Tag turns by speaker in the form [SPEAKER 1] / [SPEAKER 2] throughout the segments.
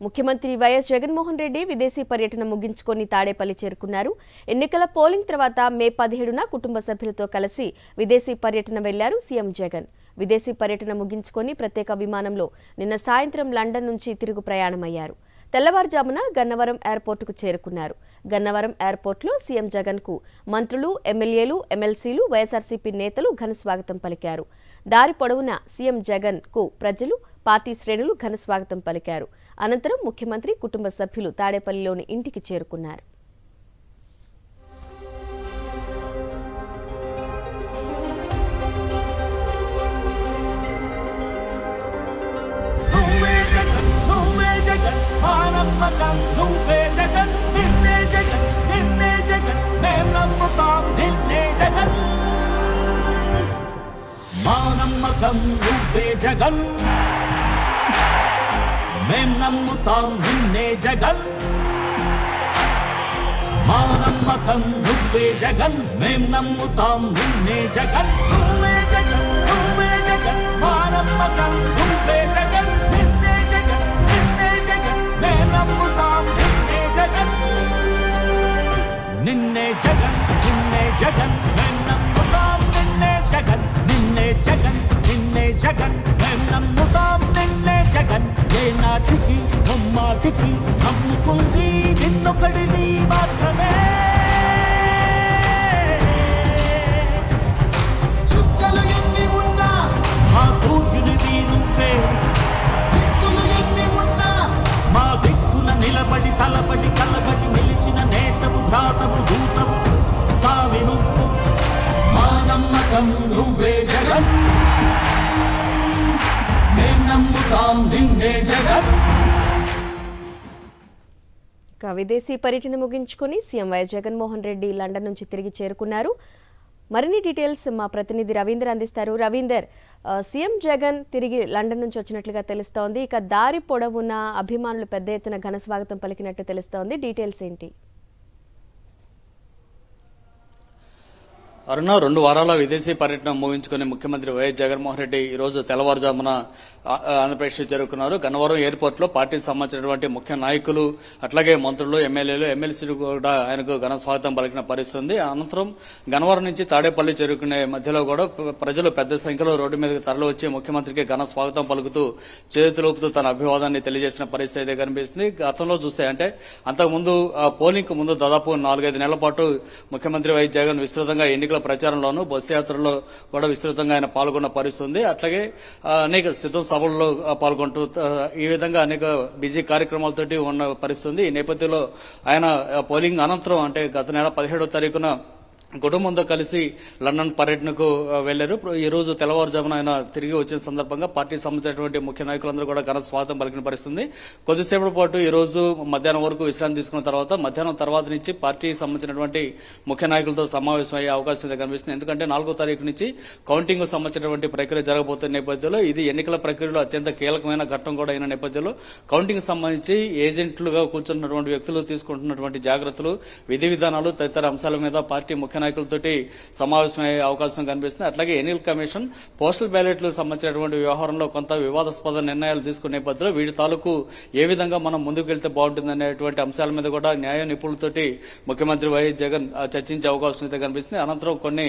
[SPEAKER 1] ముఖ్యమంత్రి వైఎస్ జగన్మోహన్ రెడ్డి విదేశీ పర్యటన ముగించుకొని తాడేపల్లి చేరుకున్నారు. ఎన్నికల పోలింగ్ తర్వాత మే 17న కుటుంబ సభ్యులతో కలిసి విదేశీ పర్యటన వెళ్లారు సీఎం జగన్. విదేశీ పర్యటన ముగించుకొని ప్రత్యేక విమానంలో నిన్న సాయంత్రం లండన్ నుంచి తిరుగు ప్రయాణమయ్యారు. తెల్లవారుజామున గన్నవరం ఎయిర్పోర్టుకు చేరుకున్నారు. గన్నవరం ఎయిర్పోర్టులో సీఎం జగన్కు మంత్రులు, ఎమ్మెల్యేలు, ఎమ్మెల్సీలు, వైఎస్ఆర్సీపీ నేతలు ఘన స్వాగతం పలికారు. దారి పొడవునా సీఎం జగన్కు ప్రజలు, పార్టీ శ్రేణులు ఘన స్వాగతం పలికారు. అనంతరం ముఖ్యమంత్రి కుటుంబ సభ్యులు తాడేపల్లిలోని ఇంటికి చేరుకున్నారు.
[SPEAKER 2] జగన్ మేం నమ్ముతాం నిన్నే జగన్, మా నమ్మకం నువ్వే జగన్, మేం నమ్ముతాం నిన్నే జగన్, నువ్వే జగన్, నువ్వే జగన్, మా నమ్మకం నువ్వే జగన్, నిన్నే జగన్, నిన్నే జగన్, మేం నమ్ముతాం నిన్నే జగన్, నిన్నే జగన్, నిన్నే జగన్, మేం నమ్ముతాం నిన్నే జగన్, నిన్నే జగన్, నిన్నే జగన్, మేం నమ్ముతాం నిన్నే జగన్. ఏ నాటికి ముమ్మాటికి నమ్ముకుంది నిన్నొకడిని మాత్రమే.
[SPEAKER 3] చుక్కలు ఎన్ని ఉన్నా
[SPEAKER 2] మా సూర్యునిది నువ్వే,
[SPEAKER 3] దిక్కులు ఎన్ని ఉన్నా
[SPEAKER 2] మా దిక్కున నిలబడి తలబడి కలబడి నిలిచిన నేతవు, భ్రాతవు, దూతవు, సావి నువ్వు. మా నమ్మకం నువ్వే జగన్, మేం నమ్ముతాం నిన్నే జగన్.
[SPEAKER 1] విదేశీ పర్యటన ముగించుకొని CM YS Jaganmohan Reddy London నుంచి తిరిగి చేరుకున్నారు. మరిన్ని డీటెయిల్స్ మా ప్రతినిధి రవీందర్ అందిస్తారు. రవీందర్, సీఎం జగన్ తిరిగి లండన్ నుంచి వచ్చినట్లుగా తెలుస్తోంది. ఇక దారి పొడవున అభిమానులు పెద్ద ఎత్తున ఘన స్వాగతం పలికినట్టు తెలుస్తోంది. డీటెయిల్స్ ఏంటి?
[SPEAKER 4] అరుణ, 2 వారాల విదేశీ పర్యటన ముగించుకుని ముఖ్యమంత్రి వైఎస్ జగన్మోహన్ రెడ్డి ఈ రోజు తెల్లవారుజామున ఆంధ్రప్రదేశ్ చేరుకున్నారు. గన్నవరం ఎయిర్పోర్ట్ లో పార్టీకి సంబంధించినటువంటి ముఖ్య నాయకులు, అట్లాగే మంత్రులు, ఎమ్మెల్యేలు, ఎమ్మెల్సీలు కూడా ఆయనకు ఘన స్వాగతం పలికిన పరిస్థితుంది. అనంతరం గన్నవరం నుంచి తాడేపల్లి చేరుకునే మధ్యలో కూడా ప్రజలు పెద్ద సంఖ్యలో రోడ్డు మీదకి తరలి వచ్చి ముఖ్యమంత్రికి ఘన స్వాగతం పలుకుతూ చేతులూపుతూ తన అభివాదాన్ని తెలియజేసిన పరిస్థితి అయితే కనిపిస్తుంది. గతంలో చూస్తే అంటే అంతకుముందు పోలింగ్ కు ముందు దాదాపు 4-5 నెలల పాటు ముఖ్యమంత్రి వైఎస్ జగన్ విస్తృతంగా ఎన్నికల ప్రచారంలోనూ బస్సు యాత్రలో కూడా విస్తృతంగా ఆయన పాల్గొన్న పరిస్థితుంది. అట్లాగే అనేక సిద్ధం సభల్లో పాల్గొంటూ ఈ విధంగా అనేక బిజీ కార్యక్రమాలతోటి ఉన్న పరిస్థితుంది. ఈ నేపథ్యంలో ఆయన పోలింగ్ అనంతరం అంటే గత నెల 17వ తారీఖున కుటుంబంతో కలిసి లండన్ పర్యటనకు వెళ్లారు. ఈ రోజు తెల్లవారుజామున ఆయన తిరిగి వచ్చిన సందర్భంగా పార్టీకి సంబంధించినటువంటి ముఖ్య నాయకులందరూ కూడా ఘన స్వాగతం పలికిన పరిస్థితుంది. కొద్దిసేపటి పాటు ఈ రోజు మధ్యాహ్నం వరకు విశ్రాంతి తీసుకున్న తర్వాత మధ్యాహ్నం తర్వాత నుంచి పార్టీకి సంబంధించినటువంటి ముఖ్య నాయకులతో సమావేశం అయ్యే అవకాశం అయితే కనిపిస్తుంది. ఎందుకంటే 4వ తారీఖు నుంచి కౌంటింగ్ సంబంధించినటువంటి ప్రక్రియ జరగబోతున్న నేపథ్యంలో ఇది ఎన్నికల ప్రక్రియలో అత్యంత కీలకమైన ఘట్టం కూడా అయిన నేపథ్యంలో కౌంటింగ్ సంబంధించి ఏజెంట్లుగా కూర్చున్నటువంటి వ్యక్తులు తీసుకుంటున్నటువంటి జాగ్రత్తలు, విధి విధానాలు తదితర అంశాల మీద పార్టీ ముఖ్య నాయకులతోటి సమావేశమయ్యే అవకాశం కనిపిస్తుంది. అట్లాగే ఎన్నికల కమిషన్ పోస్టల్ బ్యాలెట్లకు సంబంధించినటువంటి వ్యవహారంలో కొంత వివాదాస్పద నిర్ణయాలు తీసుకునే నేపథ్యంలో వీటి తాలూకు ఏ విధంగా మనం ముందుకు వెళ్తే బాగుంటుంది అనేటువంటి అంశాల మీద కూడా న్యాయ నిపుణులతోటి ముఖ్యమంత్రి వైఎస్ జగన్ చర్చించే అవకాశం అయితే కనిపిస్తుంది. అనంతరం కొన్ని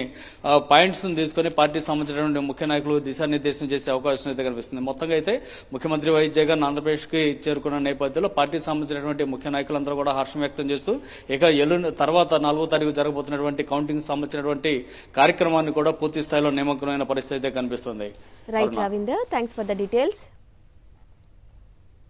[SPEAKER 4] పాయింట్స్ తీసుకుని పార్టీకి సంబంధించినటువంటి ముఖ్య నాయకులు దిశానిర్దేశం చేసే అవకాశం అయితే కనిపిస్తుంది. మొత్తంగా అయితే ముఖ్యమంత్రి వైఎస్ జగన్ ఆంధ్రప్రదేశ్ కి చేరుకున్న నేపథ్యంలో పార్టీకి సంబంధించినటువంటి ముఖ్య నాయకులందరూ కూడా హర్షం వ్యక్తం చేస్తూ ఇక తర్వాత 4వ తారీఖు జరగబోతున్నటువంటి కౌంటింగ్ సంబంధించినటువంటి కార్యక్రమాన్ని కూడా పూర్తి స్థాయిలో నిమగ్నమైన పరిస్థితి అయితే కనిపిస్తుంది.
[SPEAKER 1] Right Ravinder, thanks for the details.